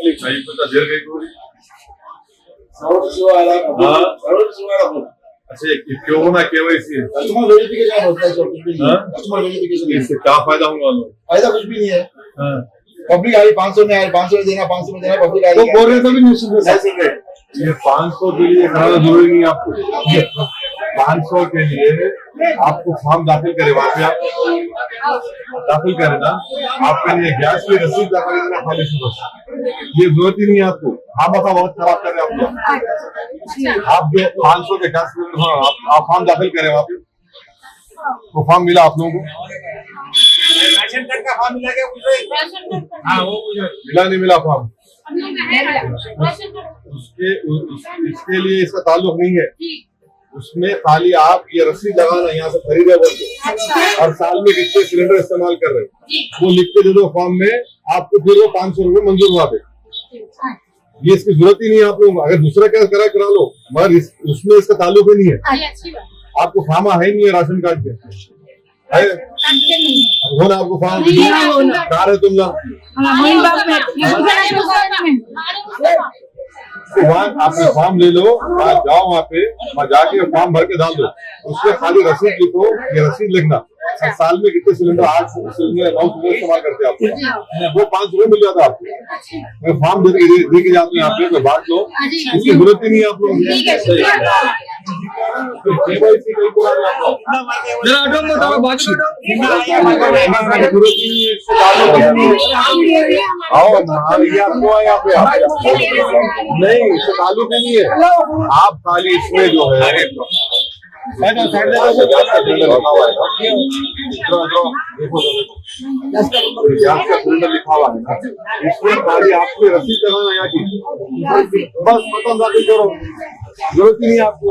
देर गई पूरी। अच्छा क्यों होना KYC कस्टमर वेरिफिकेशन होता है जो कुछ भी नहीं है। कस्टमर वेरिफिकेशन इससे क्या फायदा होगा? फायदा कुछ भी नहीं है। पब्लिक आई 500 में आए 500 में देना 500 में देना पब्लिक आई तो बोल रहे तभी नहीं सुन रहे। ये 500 के लिए कराना जरूरी नहीं है आपको। 500 के लिए आपको फॉर्म दाखिल करे, वहाँ पे आप दाखिल करें ना, आपके लिए गैस की रसीद दाखिल करना खाली सुबह, ये जरूरत ही नहीं है आपको। हाँ बता बहुत खराब कर रहे हैं आप जो 500 के गैस आप फॉर्म दाखिल करें वहाँ पे, वो फॉर्म मिला आप लोगों को? राशन कार्ड का फॉर्म मिला क्या? हाँ वो मिला नहीं मिला फॉर्म? इसके लिए इसका ताल्लुक नहीं है। उसमें खाली आप ये रसीद लगाना यहाँ से खरीदे बोल के और साल में कितने सिलेंडर इस्तेमाल कर रहे हैं वो लिख के दे दो फॉर्म में, आपको फिर वो 500 रुपए मंजूर हुआ दे। ये इसकी जरूरत ही नहीं है आप लोगों को। अगर दूसरा क्या करा लो, मगर उसमें इसका ताल्लुक ही नहीं है। आपको फार्मा है ही नहीं है राशन कार्ड के, है हो ना? आपको फार्म कहाँ है तुम लोग? वहाँ आपने फॉर्म ले लो, वहाँ जाओ, वहाँ पे वहाँ जाके फॉर्म भर के डाल दो, उसमें खाली रसीद लिखो, ये रसीद लिखना साल में कितने सिलेंडर 8 सिलेंडर 9 सिलेंडर इस्तेमाल करते हैं आपको, वो 500 रुपए मिल जाता है आपको। फॉर्म दे के जाते हैं आप बांट लो, इसकी जरूरत ही नहीं है आप लोग। नहीं इससे ताल्लुक ही नहीं है। आप खाली इसमें जो है सिलेंडर लिखा हुआ है ना, इसमें खाली आपको रसीद लगाना यहाँ की, बस मतलब दाखिल करो, जरूरत ही नहीं आपको।